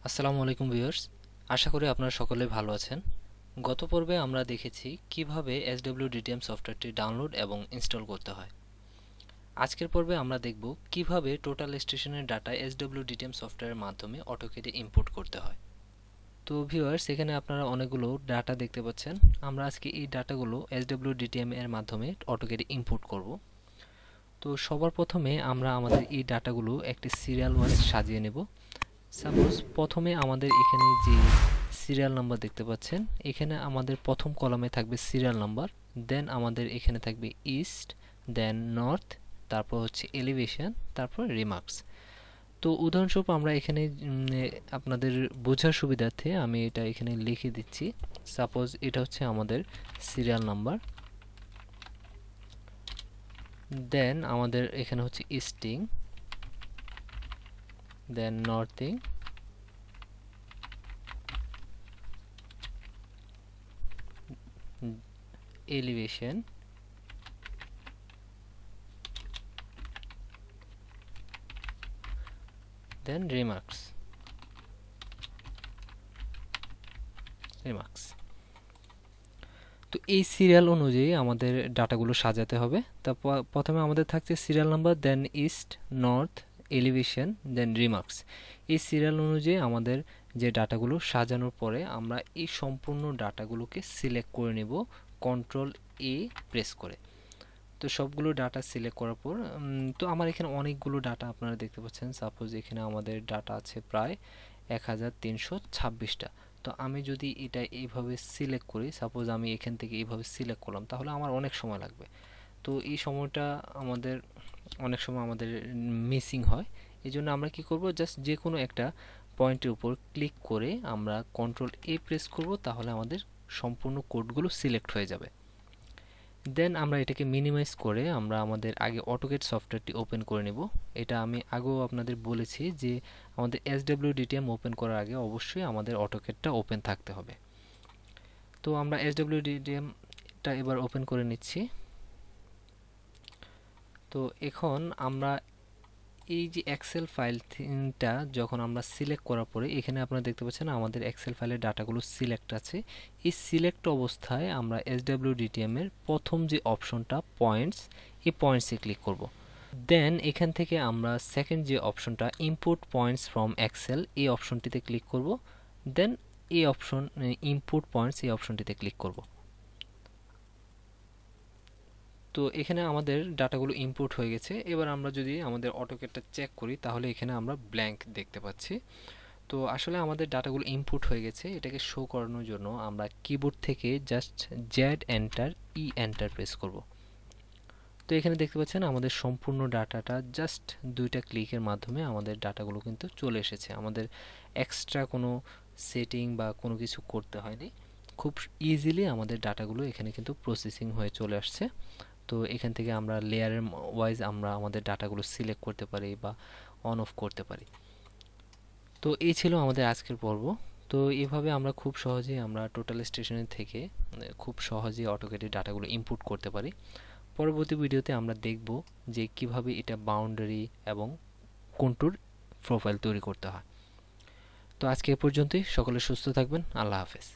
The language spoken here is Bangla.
আসসালামু আলাইকুম ভিউয়ার্স, আশা করি আপনারা সকলে ভালো আছেন। গত পর্বে আমরা দেখেছি কিভাবে SW-DTM সফটওয়্যারটি ডাউনলোড এবং ইনস্টল করতে হয়। আজকের পর্বে আমরা দেখব কিভাবে টোটাল স্টেশনের ডাটা SW-DTM সফটওয়্যারের মাধ্যমে অটোক্যাডে ইম্পোর্ট করতে হয়। তো ভিউয়ার্স, এখানে আপনারা অনেকগুলো ডাটা দেখতে পাচ্ছেন। আমরা আজকে এই ডাটাগুলো SW-DTM এর মাধ্যমে অটোক্যাডে ইম্পোর্ট করব। তো সবার প্রথমে আমরা আমাদের এই ডাটাগুলো একটি সিরিয়াল ওয়াইজ সাজিয়ে নেব। সাপোজ প্রথমে আমাদের এখানে যে সিরিয়াল নাম্বার দেখতে পাচ্ছেন, এখানে আমাদের প্রথম কলামে থাকবে সিরিয়াল নাম্বার, দেন আমাদের এখানে থাকবে ইস্ট, দেন নর্থ, তারপর হচ্ছে এলিভেশন, তারপর রিমার্কস। তো উদাহরণস্বরূপ আমরা এখানে আপনাদের বোঝার সুবিধার্থে আমি এটা এখানে লিখে দিচ্ছি। সাপোজ এটা হচ্ছে আমাদের সিরিয়াল নাম্বার, দেন আমাদের এখানে হচ্ছে ইস্টিং, দেন নর্থিং, elevation, then remarks. তো এই সিরিয়াল অনুযায়ী আমাদের ডাটাগুলো সাজাতে হবে। তারপর প্রথমে আমাদের থাকছে সিরিয়াল নাম্বার, দেন ইস্ট, নর্থ, এলিভেশন, দেন রিমার্কস। এই সিরিয়াল অনুযায়ী আমাদের যে ডাটাগুলো সাজানোর পরে আমরা এই সম্পূর্ণ ডাটাগুলোকে সিলেক্ট করে নেব কন্ট্রোল এ প্রেস করে। তো সবগুলো ডাটা সিলেক্ট করার পর তো আমার এখানে অনেকগুলো ডাটা আপনারা দেখতে পাচ্ছেন। সাপোজ এখানে আমাদের ডাটা আছে প্রায় 1326টা। তো আমি যদি এটা এইভাবে সিলেক্ট করি, সাপোজ আমি এখান থেকে এইভাবে সিলেক্ট করলাম, তাহলে আমার অনেক সময় লাগবে। তো এই সময়টা আমাদের অনেক সময় আমাদের মিসিং হয়। এই জন্য আমরা কি করব, জাস্ট যে কোনো একটা পয়েন্টের উপর ক্লিক করে আমরা কন্ট্রোল এ প্রেস করব, তাহলে আমাদের সম্পূর্ণ কোডগুলো সিলেক্ট হয়ে যাবে। দেন আমরা এটাকে মিনিমাইজ করে আমরা আমাদের আগে অটোক্যাড সফটওয়্যারটি ওপেন করে নেব। এটা আমি আগেও আপনাদের বলেছি যে আমাদের SW-DTM ওপেন করার আগে অবশ্যই আমাদের অটোক্যাডটা ওপেন থাকতে হবে। তো আমরা SW-DTMটা এবার ওপেন করে নিচ্ছি। তো এখন আমরা এই যে এক্সেল ফাইলটা যখন আমরা সিলেক্ট করার পরে এখানে আপনারা দেখতে পাচ্ছেন আমাদের এক্সেল ফাইলের ডাটাগুলো সিলেক্ট আছে। এই সিলেক্ট অবস্থায় আমরা SW-DTM এর প্রথম যে অপশনটা পয়েন্টস, এই পয়েন্টসে ক্লিক করব। দেন এখান থেকে আমরা সেকেন্ড যে অপশনটা ইম্পোর্ট পয়েন্টস ফ্রম এক্সেল, এই অপশনটিতে ক্লিক করব। দেন এই অপশন ইম্পোর্ট পয়েন্টস, এই অপশনটিতে ক্লিক করব। তো এখানে আমাদের ডাটাগুলো ইম্পোর্ট হয়ে গেছে। এবার আমরা যদি আমাদের অটোক্যাডটা চেক করি, তাহলে এখানে আমরা ব্ল্যাঙ্ক দেখতে পাচ্ছি। তো আসলে আমাদের ডাটাগুলো ইনপুট হয়ে গেছে। এটাকে শো করানোর জন্য আমরা কিবোর্ড থেকে জাস্ট জেড এন্টার, ই এন্টার প্রেস করব। তো এখানে দেখতে পাচ্ছেন আমাদের সম্পূর্ণ ডাটাটা জাস্ট দুইটা ক্লিকের মাধ্যমে আমাদের ডাটাগুলো কিন্তু চলে এসেছে। আমাদের এক্সট্রা কোনো সেটিং বা কোনো কিছু করতে হয়নি। খুব ইজিলি আমাদের ডাটাগুলো এখানে কিন্তু প্রসেসিং হয়ে চলে আসছে। তো এখান থেকে আমরা লেয়ারের ওয়াইজ আমরা আমাদের ডাটাগুলো সিলেক্ট করতে পারি বা অন অফ করতে পারি। তো এই ছিল আমাদের আজকের পর্ব। তো এইভাবে আমরা খুব সহজেই আমরা টোটাল স্টেশনের থেকে খুব সহজেই অটোক্যাডে ডাটাগুলো ইনপুট করতে পারি। পরবর্তী ভিডিওতে আমরা দেখব যে কিভাবে এটা বাউন্ডারি এবং কন্ট্যুর প্রোফাইল তৈরি করতে হয়। তো আজকে এ পর্যন্তই। সকলে সুস্থ থাকবেন। আল্লাহ হাফেজ।